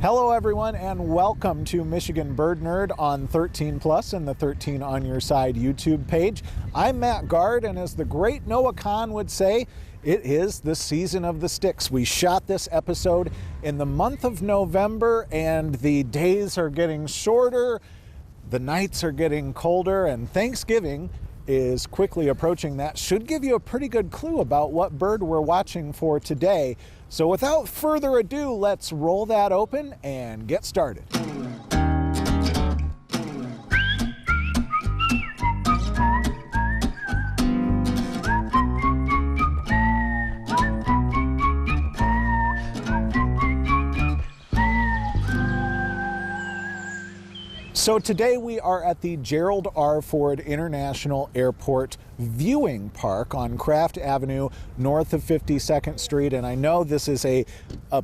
Hello everyone and welcome to Michigan Bird Nerd on 13 Plus and the 13 on Your Side YouTube page. I'm Matt Gard, and as the great Noah Kahn would say, it is the season of the sticks. We shot this episode in the month of November and the days are getting shorter, the nights are getting colder, and Thanksgiving is quickly approaching. That should give you a pretty good clue about what bird we're watching for today. So without further ado, let's roll that open and get started. So today we are at the Gerald R. Ford International Airport Viewing Park on Craft Avenue north of 52nd Street. And I know this is a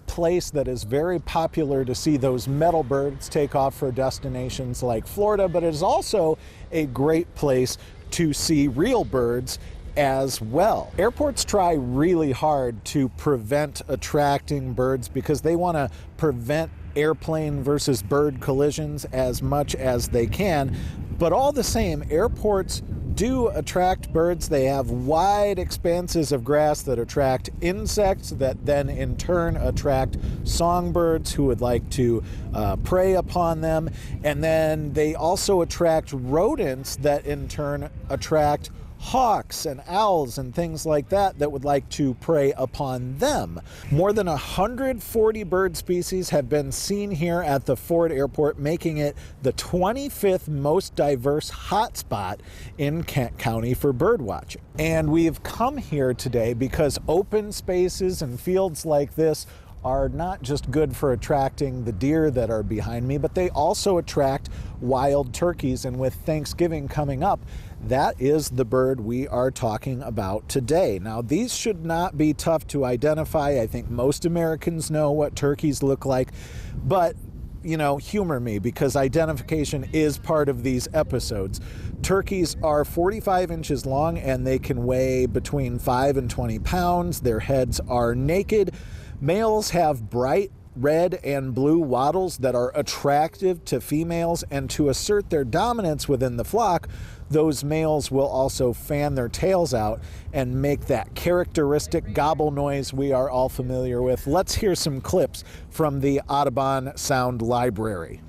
place that is very popular to see those metal birds take off for destinations like Florida, but it is also a great place to see real birds as well. Airports try really hard to prevent attracting birds because they want to prevent airplane versus bird collisions as much as they can. But all the same, airports do attract birds. They have wide expanses of grass that attract insects that then in turn attract songbirds who would like to prey upon them. And then they also attract rodents that in turn attract hawks and owls and things like that that would like to prey upon them. More than 140 bird species have been seen here at the Ford Airport, making it the 25th most diverse hotspot in Kent County for bird watching. And we've come here today because open spaces and fields like this are not just good for attracting the deer that are behind me, but they also attract wild turkeys. And with Thanksgiving coming up, that is the bird we are talking about today. Now, these should not be tough to identify. I think most Americans know what turkeys look like, but you know, humor me because identification is part of these episodes. Turkeys are 45 inches long and they can weigh between 5 and 20 pounds. Their heads are naked. Males have bright red and blue wattles that are attractive to females, and to assert their dominance within the flock, those males will also fan their tails out and make that characteristic gobble noise we are all familiar with. Let's hear some clips from the Audubon Sound Library.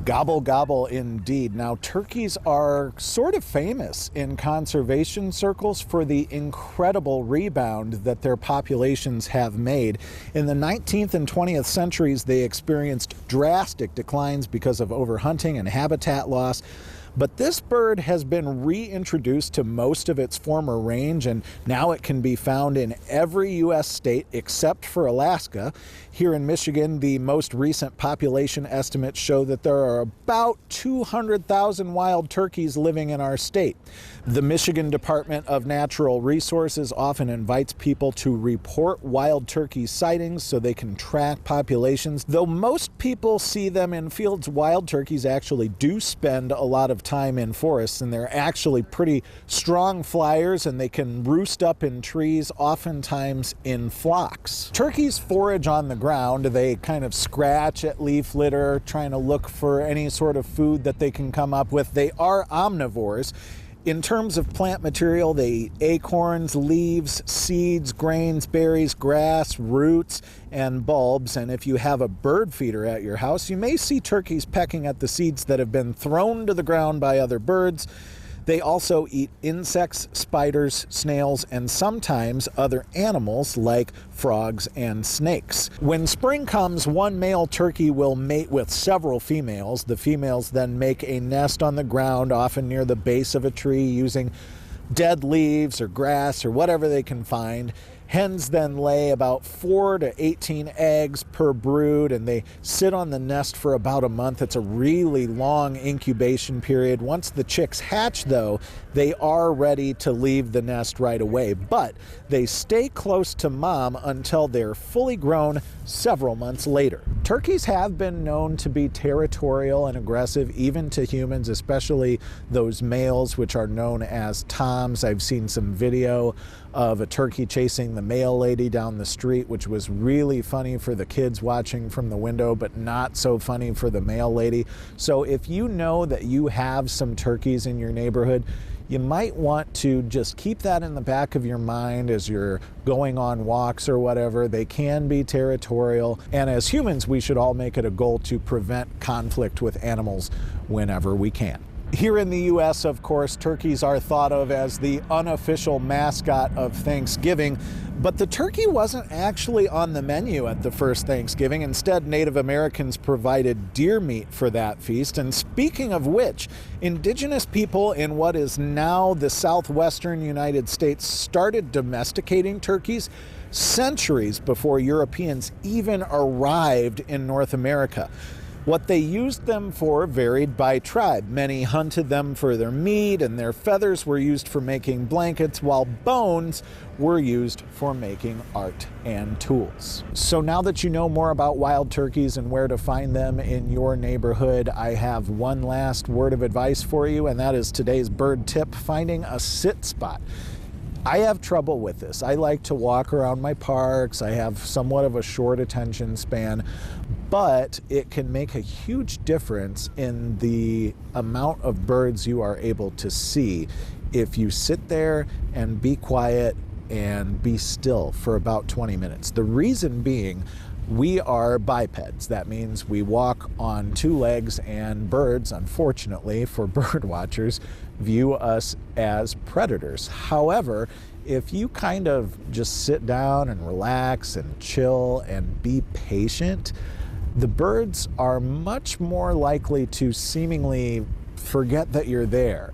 Gobble, gobble indeed. Now, turkeys are sort of famous in conservation circles for the incredible rebound that their populations have made. In the 19th and 20th centuries, they experienced drastic declines because of overhunting and habitat loss. But this bird has been reintroduced to most of its former range, and now it can be found in every U.S. state except for Alaska. Here in Michigan, the most recent population estimates show that there are about 200,000 wild turkeys living in our state. The Michigan Department of Natural Resources often invites people to report wild turkey sightings so they can track populations. Though most people see them in fields, wild turkeys actually do spend a lot of time in forests, and they're actually pretty strong flyers, and they can roost up in trees, oftentimes in flocks. Turkeys forage on the ground. They kind of scratch at leaf litter, trying to look for any sort of food that they can come up with. They are omnivores. In terms of plant material, they eat acorns, leaves, seeds, grains, berries, grass, roots, and bulbs. And if you have a bird feeder at your house, you may see turkeys pecking at the seeds that have been thrown to the ground by other birds. They also eat insects, spiders, snails, and sometimes other animals like frogs and snakes. When spring comes, one male turkey will mate with several females. The females then make a nest on the ground, often near the base of a tree, using dead leaves or grass or whatever they can find. Hens then lay about 4 to 18 eggs per brood, and they sit on the nest for about a month. It's a really long incubation period. Once the chicks hatch, though, they are ready to leave the nest right away, but they stay close to mom until they're fully grown several months later. Turkeys have been known to be territorial and aggressive, even to humans, especially those males, which are known as toms. I've seen some video of a turkey chasing the male lady down the street, which was really funny for the kids watching from the window, but not so funny for the male lady. So if you know that you have some turkeys in your neighborhood, you might want to just keep that in the back of your mind as you're going on walks or whatever. They can be territorial, and as humans, we should all make it a goal to prevent conflict with animals whenever we can. Here in the U.S., of course, turkeys are thought of as the unofficial mascot of Thanksgiving, but the turkey wasn't actually on the menu at the first Thanksgiving. Instead, Native Americans provided deer meat for that feast. And speaking of which, indigenous people in what is now the southwestern United States started domesticating turkeys centuries before Europeans even arrived in North America. What they used them for varied by tribe. Many hunted them for their meat, and their feathers were used for making blankets, while bones were used for making art and tools. So now that you know more about wild turkeys and where to find them in your neighborhood, I have one last word of advice for you, and that is today's bird tip: finding a sit spot. I have trouble with this. I like to walk around my parks. I have somewhat of a short attention span, but it can make a huge difference in the amount of birds you are able to see if you sit there and be quiet and be still for about 20 minutes. The reason being, we are bipeds. That means we walk on two legs, and birds, unfortunately for bird watchers, view us as predators. However, if you kind of just sit down and relax and chill and be patient, the birds are much more likely to seemingly forget that you're there.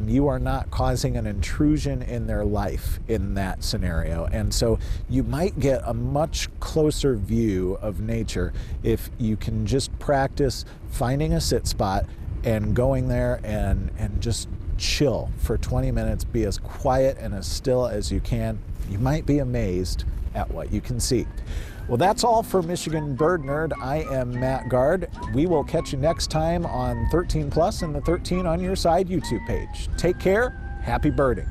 You are not causing an intrusion in their life in that scenario. And so you might get a much closer view of nature if you can just practice finding a sit spot and going there and just chill for 20 minutes, be as quiet and as still as you can. You might be amazed at what you can see. Well, that's all for Michigan Bird Nerd. I am Matt Gard. We will catch you next time on 13 Plus and the 13 on Your Side YouTube page. Take care. Happy birding.